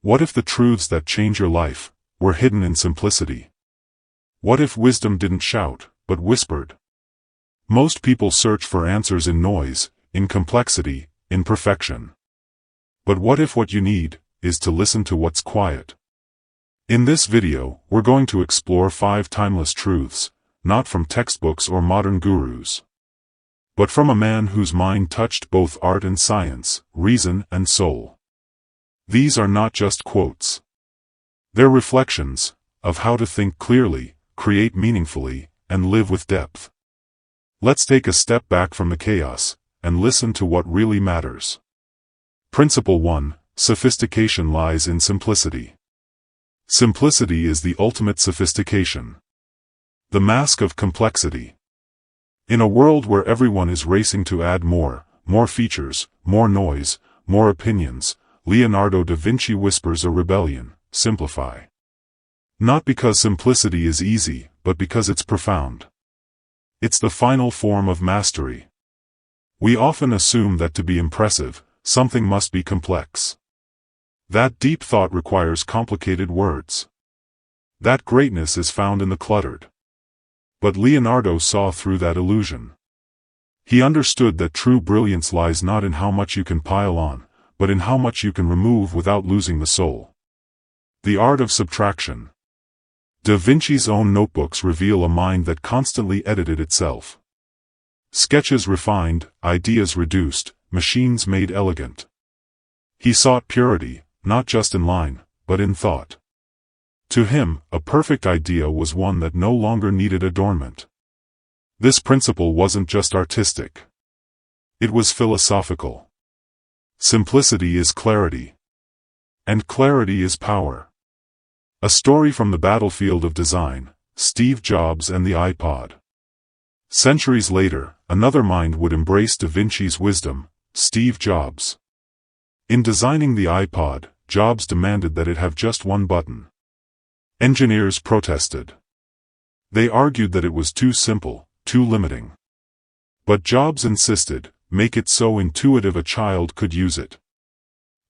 What if the truths that change your life were hidden in simplicity? What if wisdom didn't shout, but whispered? Most people search for answers in noise, in complexity, in perfection. But what if what you need is to listen to what's quiet? In this video, we're going to explore 5 timeless truths, not from textbooks or modern gurus, but from a man whose mind touched both art and science, reason and soul. These are not just quotes. They're reflections of how to think clearly, create meaningfully, and live with depth. Let's take a step back from the chaos and listen to what really matters. Principle 1: Sophistication lies in simplicity. Simplicity is the ultimate sophistication. The mask of complexity. In a world where everyone is racing to add more features, more noise, more opinions, Leonardo da Vinci whispers a rebellion: simplify. Not because simplicity is easy, but because it's profound. It's the final form of mastery. We often assume that to be impressive, something must be complex. That deep thought requires complicated words. That greatness is found in the cluttered. But Leonardo saw through that illusion. He understood that true brilliance lies not in how much you can pile on, but in how much you can remove without losing the soul. The art of subtraction. Da Vinci's own notebooks reveal a mind that constantly edited itself. Sketches refined, ideas reduced, machines made elegant. He sought purity, not just in line, but in thought. To him, a perfect idea was one that no longer needed adornment. This principle wasn't just artistic. It was philosophical. Simplicity is clarity. And clarity is power. A story from the battlefield of design: Steve Jobs and the iPod. Centuries later, another mind would embrace Da Vinci's wisdom: Steve Jobs. In designing the iPod, Jobs demanded that it have just one button. Engineers protested. They argued that it was too simple, too limiting. But Jobs insisted, make it so intuitive a child could use it.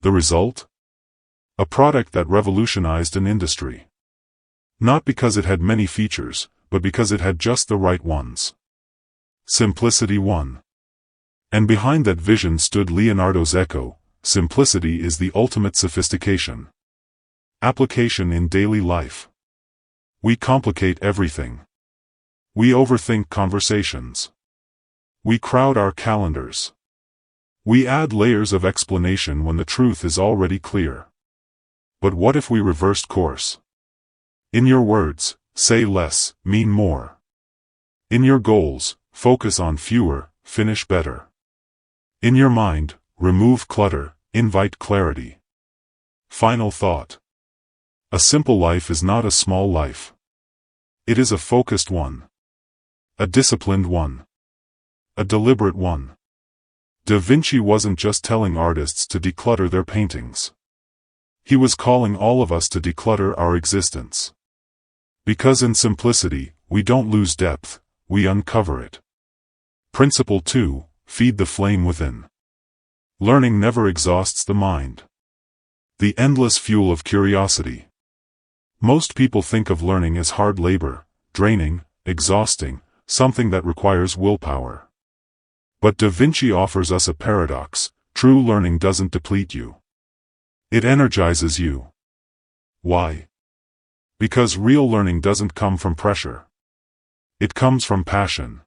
The result? A product that revolutionized an industry. Not because it had many features, but because it had just the right ones. Simplicity won. And behind that vision stood Leonardo's echo: simplicity is the ultimate sophistication. Application in daily life. We complicate everything. We overthink conversations. We crowd our calendars. We add layers of explanation when the truth is already clear. But what if we reversed course? In your words, say less, mean more. In your goals, focus on fewer, finish better. In your mind, remove clutter, invite clarity. Final thought. A simple life is not a small life. It is a focused one. A disciplined one. A deliberate one. Da Vinci wasn't just telling artists to declutter their paintings. He was calling all of us to declutter our existence. Because in simplicity, we don't lose depth, we uncover it. Principle 2: Feed the flame within. Learning never exhausts the mind. The endless fuel of curiosity. Most people think of learning as hard labor, draining, exhausting, something that requires willpower. But Da Vinci offers us a paradox: true learning doesn't deplete you. It energizes you. Why? Because real learning doesn't come from pressure. It comes from passion.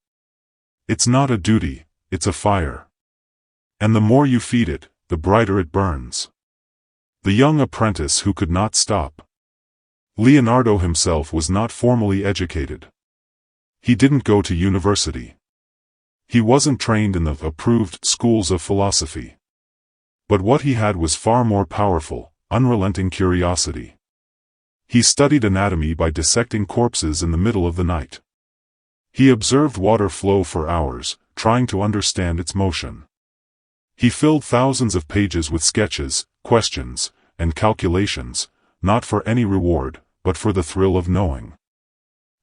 It's not a duty, it's a fire. And the more you feed it, the brighter it burns. The young apprentice who could not stop. Leonardo himself was not formally educated. He didn't go to university. He wasn't trained in the approved schools of philosophy. But what he had was far more powerful: unrelenting curiosity. He studied anatomy by dissecting corpses in the middle of the night. He observed water flow for hours, trying to understand its motion. He filled thousands of pages with sketches, questions, and calculations, not for any reward, but for the thrill of knowing.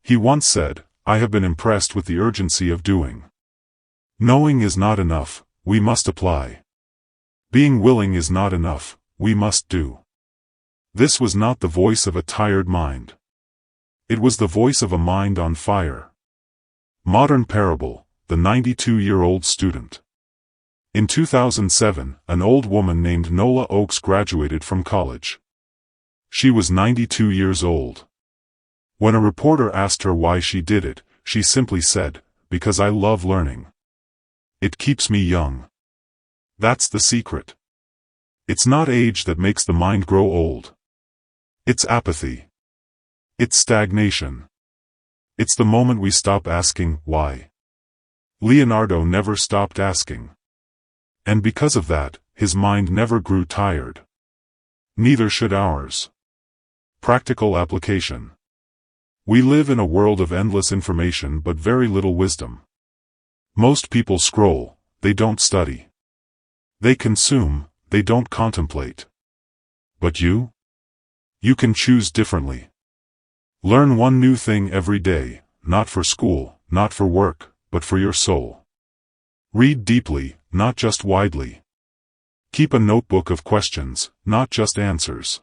He once said, "I have been impressed with the urgency of doing. Knowing is not enough, we must apply. Being willing is not enough, we must do." This was not the voice of a tired mind. It was the voice of a mind on fire. Modern parable, the 92-year-old student. In 2007, an old woman named Nola Oakes graduated from college. She was 92 years old. When a reporter asked her why she did it, she simply said, "Because I love learning. It keeps me young." That's the secret. It's not age that makes the mind grow old. It's apathy. It's stagnation. It's the moment we stop asking, why? Leonardo never stopped asking. And because of that, his mind never grew tired. Neither should ours. Practical application. We live in a world of endless information but very little wisdom. Most people scroll, they don't study. They consume, they don't contemplate. But you? You can choose differently. Learn one new thing every day, not for school, not for work, but for your soul. Read deeply, not just widely. Keep a notebook of questions, not just answers.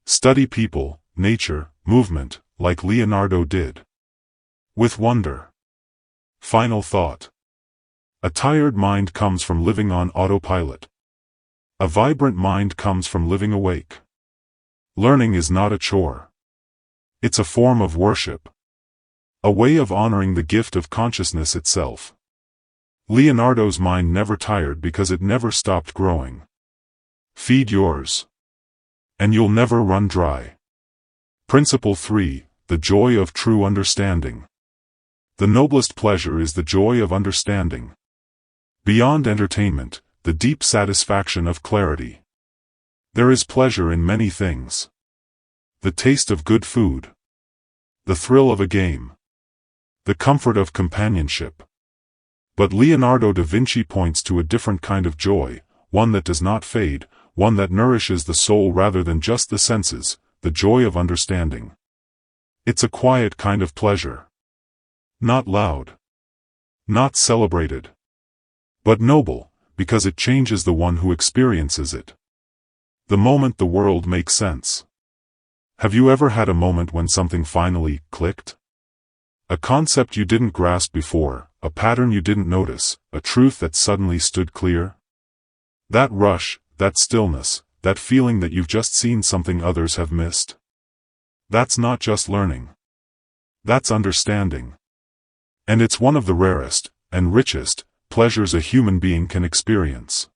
Study people, nature, movement, like Leonardo did. With wonder. Final thought. A tired mind comes from living on autopilot. A vibrant mind comes from living awake. Learning is not a chore. It's a form of worship. A way of honoring the gift of consciousness itself. Leonardo's mind never tired because it never stopped growing. Feed yours. And you'll never run dry. Principle 3, the joy of true understanding. The noblest pleasure is the joy of understanding. Beyond entertainment, the deep satisfaction of clarity. There is pleasure in many things. The taste of good food. The thrill of a game. The comfort of companionship. But Leonardo da Vinci points to a different kind of joy, one that does not fade, one that nourishes the soul rather than just the senses, the joy of understanding. It's a quiet kind of pleasure. Not loud. Not celebrated. But noble, because it changes the one who experiences it. The moment the world makes sense. Have you ever had a moment when something finally clicked? A concept you didn't grasp before, a pattern you didn't notice, a truth that suddenly stood clear? That rush, that stillness, that feeling that you've just seen something others have missed. That's not just learning. That's understanding. And it's one of the rarest, and richest, pleasures a human being can experience.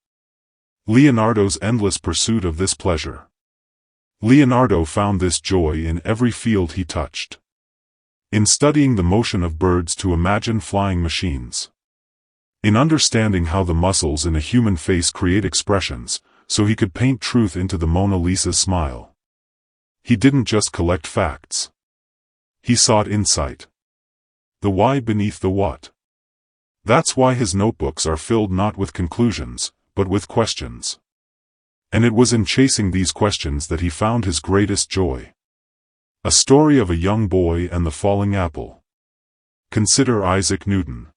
Leonardo's endless pursuit of this pleasure. Leonardo found this joy in every field he touched. In studying the motion of birds to imagine flying machines. In understanding how the muscles in a human face create expressions, so he could paint truth into the Mona Lisa's smile. He didn't just collect facts. He sought insight. The why beneath the what. That's why his notebooks are filled not with conclusions, but with questions. And it was in chasing these questions that he found his greatest joy. A story of a young boy and the falling apple. Consider Isaac Newton.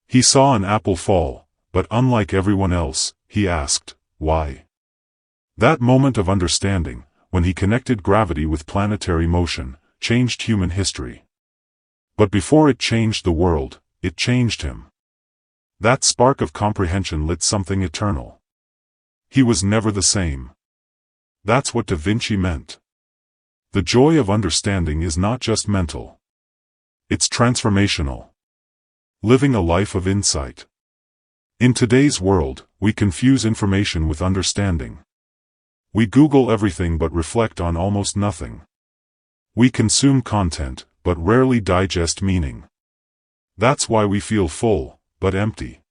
He saw an apple fall, but unlike everyone else, he asked, why? That moment of understanding, when he connected gravity with planetary motion, changed human history. But before it changed the world, it changed him. That spark of comprehension lit something eternal. He was never the same. That's what Da Vinci meant. The joy of understanding is not just mental. It's transformational. Living a life of insight. In today's world, we confuse information with understanding. We Google everything but reflect on almost nothing. We consume content, but rarely digest meaning. That's why we feel full, but empty.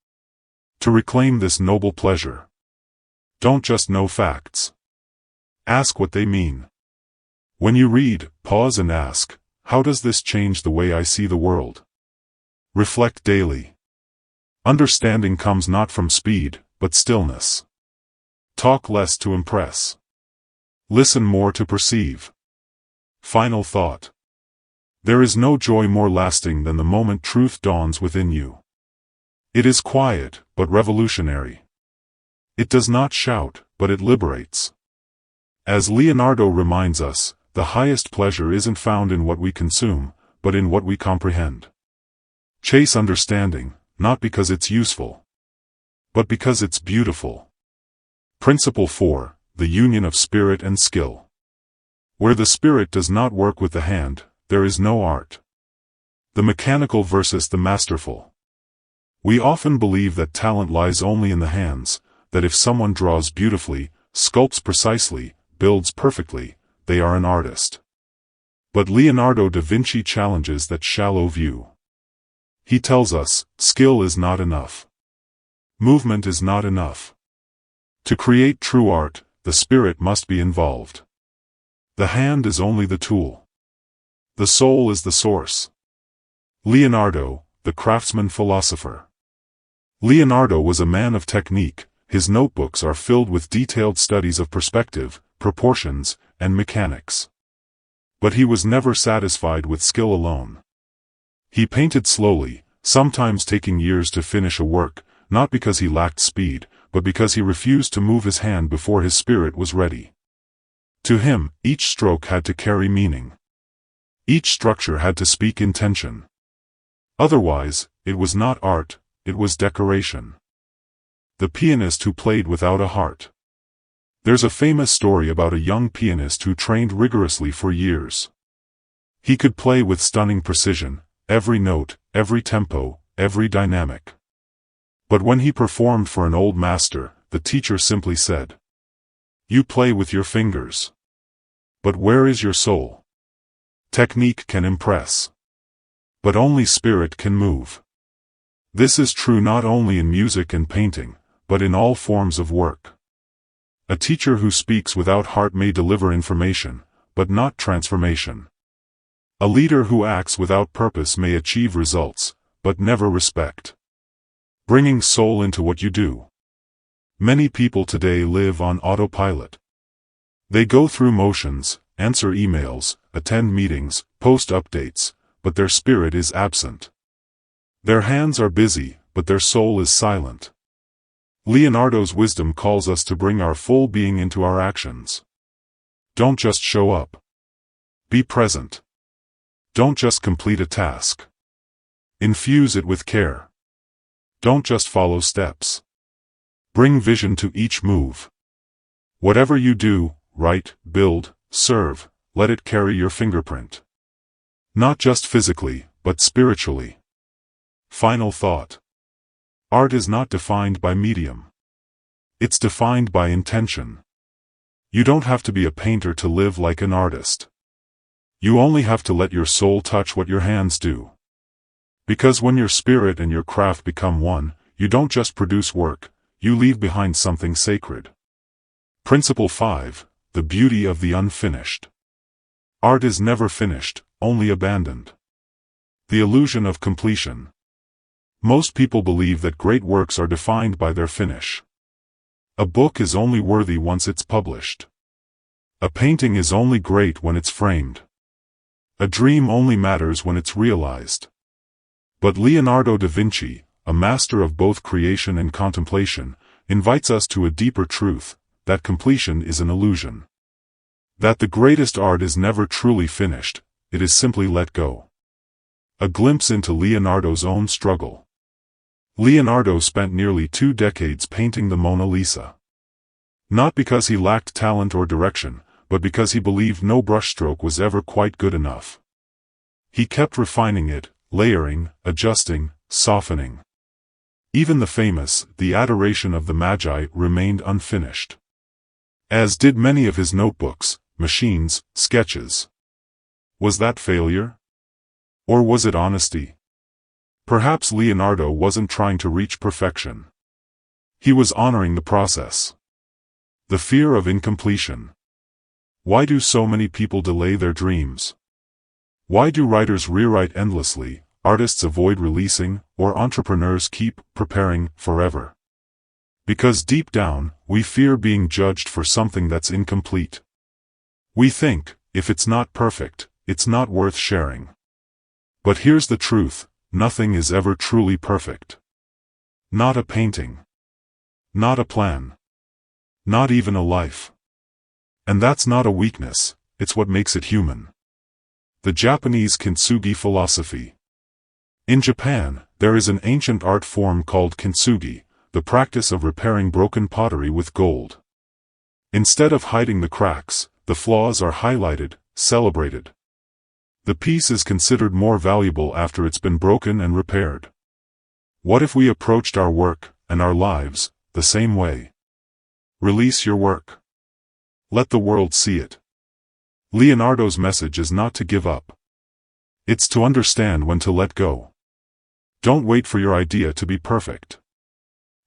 To reclaim this noble pleasure. Don't just know facts. Ask what they mean. When you read, pause and ask, how does this change the way I see the world? Reflect daily. Understanding comes not from speed, but stillness. Talk less to impress. Listen more to perceive. Final thought. There is no joy more lasting than the moment truth dawns within you. It is quiet, but revolutionary. It does not shout, but it liberates. As Leonardo reminds us, the highest pleasure isn't found in what we consume, but in what we comprehend. Chase understanding, not because it's useful, but because it's beautiful. Principle 4, the union of spirit and skill. Where the spirit does not work with the hand, there is no art. The mechanical versus the masterful. We often believe that talent lies only in the hands, that if someone draws beautifully, sculpts precisely, builds perfectly, they are an artist. But Leonardo da Vinci challenges that shallow view. He tells us, skill is not enough. Movement is not enough. To create true art, the spirit must be involved. The hand is only the tool. The soul is the source. Leonardo, the craftsman-philosopher. Leonardo was a man of technique. His notebooks are filled with detailed studies of perspective, proportions, and mechanics. But he was never satisfied with skill alone. He painted slowly, sometimes taking years to finish a work, not because he lacked speed, but because he refused to move his hand before his spirit was ready. To him, each stroke had to carry meaning. Each structure had to speak intention. Otherwise, it was not art, it was decoration. The pianist who played without a heart. There's a famous story about a young pianist who trained rigorously for years. He could play with stunning precision, every note, every tempo, every dynamic. But when he performed for an old master, the teacher simply said, "You play with your fingers. But where is your soul?" Technique can impress, but only spirit can move. This is true not only in music and painting, but in all forms of work. A teacher who speaks without heart may deliver information, but not transformation. A leader who acts without purpose may achieve results, but never respect. Bringing soul into what you do. Many people today live on autopilot. They go through motions, answer emails, attend meetings, post updates, but their spirit is absent. Their hands are busy, but their soul is silent. Leonardo's wisdom calls us to bring our full being into our actions. Don't just show up. Be present. Don't just complete a task. Infuse it with care. Don't just follow steps. Bring vision to each move. Whatever you do, write, build, serve, let it carry your fingerprint. Not just physically, but spiritually. Final thought. Art is not defined by medium. It's defined by intention. You don't have to be a painter to live like an artist. You only have to let your soul touch what your hands do. Because when your spirit and your craft become one, you don't just produce work, you leave behind something sacred. Principle 5, the beauty of the unfinished. Art is never finished, only abandoned. The illusion of completion. Most people believe that great works are defined by their finish. A book is only worthy once it's published. A painting is only great when it's framed. A dream only matters when it's realized. But Leonardo da Vinci, a master of both creation and contemplation, invites us to a deeper truth, that completion is an illusion. That the greatest art is never truly finished, it is simply let go. A glimpse into Leonardo's own struggle. Leonardo spent nearly 2 decades painting the Mona Lisa. Not because he lacked talent or direction, but because he believed no brushstroke was ever quite good enough. He kept refining it, layering, adjusting, softening. Even the famous The Adoration of the Magi remained unfinished. As did many of his notebooks, machines, sketches. Was that failure? Or was it honesty? Perhaps Leonardo wasn't trying to reach perfection. He was honoring the process. The fear of incompletion. Why do so many people delay their dreams? Why do writers rewrite endlessly, artists avoid releasing, or entrepreneurs keep preparing forever? Because deep down, we fear being judged for something that's incomplete. We think, if it's not perfect, it's not worth sharing. But here's the truth. Nothing is ever truly perfect. Not a painting. Not a plan. Not even a life. And that's not a weakness, it's what makes it human. The Japanese kintsugi philosophy. In Japan, there is an ancient art form called kintsugi, the practice of repairing broken pottery with gold. Instead of hiding the cracks, the flaws are highlighted, celebrated. The piece is considered more valuable after it's been broken and repaired. What if we approached our work, and our lives, the same way? Release your work. Let the world see it. Leonardo's message is not to give up. It's to understand when to let go. Don't wait for your idea to be perfect.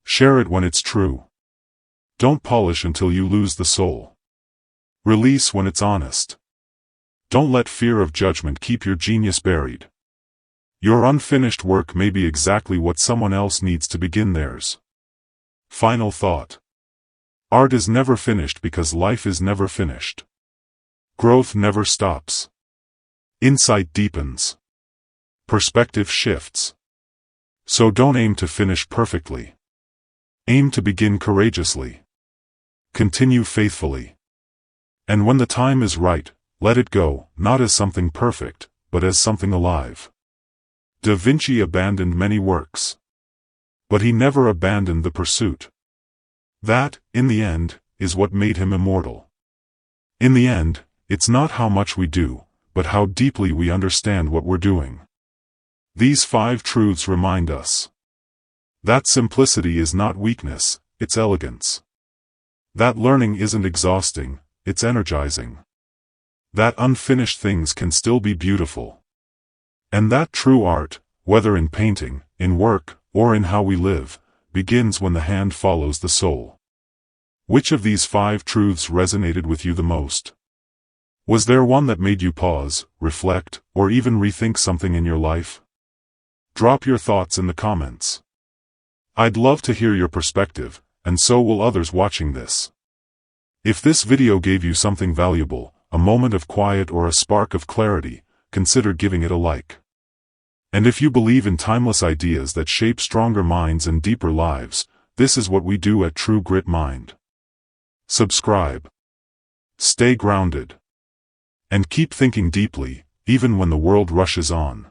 Share it when it's true. Don't polish until you lose the soul. Release when it's honest. Don't let fear of judgment keep your genius buried. Your unfinished work may be exactly what someone else needs to begin theirs. Final thought. Art is never finished because life is never finished. Growth never stops. Insight deepens. Perspective shifts. So don't aim to finish perfectly. Aim to begin courageously. Continue faithfully. And when the time is right, let it go, not as something perfect, but as something alive. Da Vinci abandoned many works. But he never abandoned the pursuit. That, in the end, is what made him immortal. In the end, it's not how much we do, but how deeply we understand what we're doing. These 5 truths remind us that simplicity is not weakness, it's elegance. That learning isn't exhausting, it's energizing. That unfinished things can still be beautiful. And that true art, whether in painting, in work, or in how we live, begins when the hand follows the soul. Which of these 5 truths resonated with you the most? Was there one that made you pause, reflect, or even rethink something in your life? Drop your thoughts in the comments. I'd love to hear your perspective, and so will others watching this. If this video gave you something valuable, a moment of quiet or a spark of clarity, consider giving it a like. And if you believe in timeless ideas that shape stronger minds and deeper lives, this is what we do at True Grit Mind. Subscribe. Stay grounded. And keep thinking deeply, even when the world rushes on.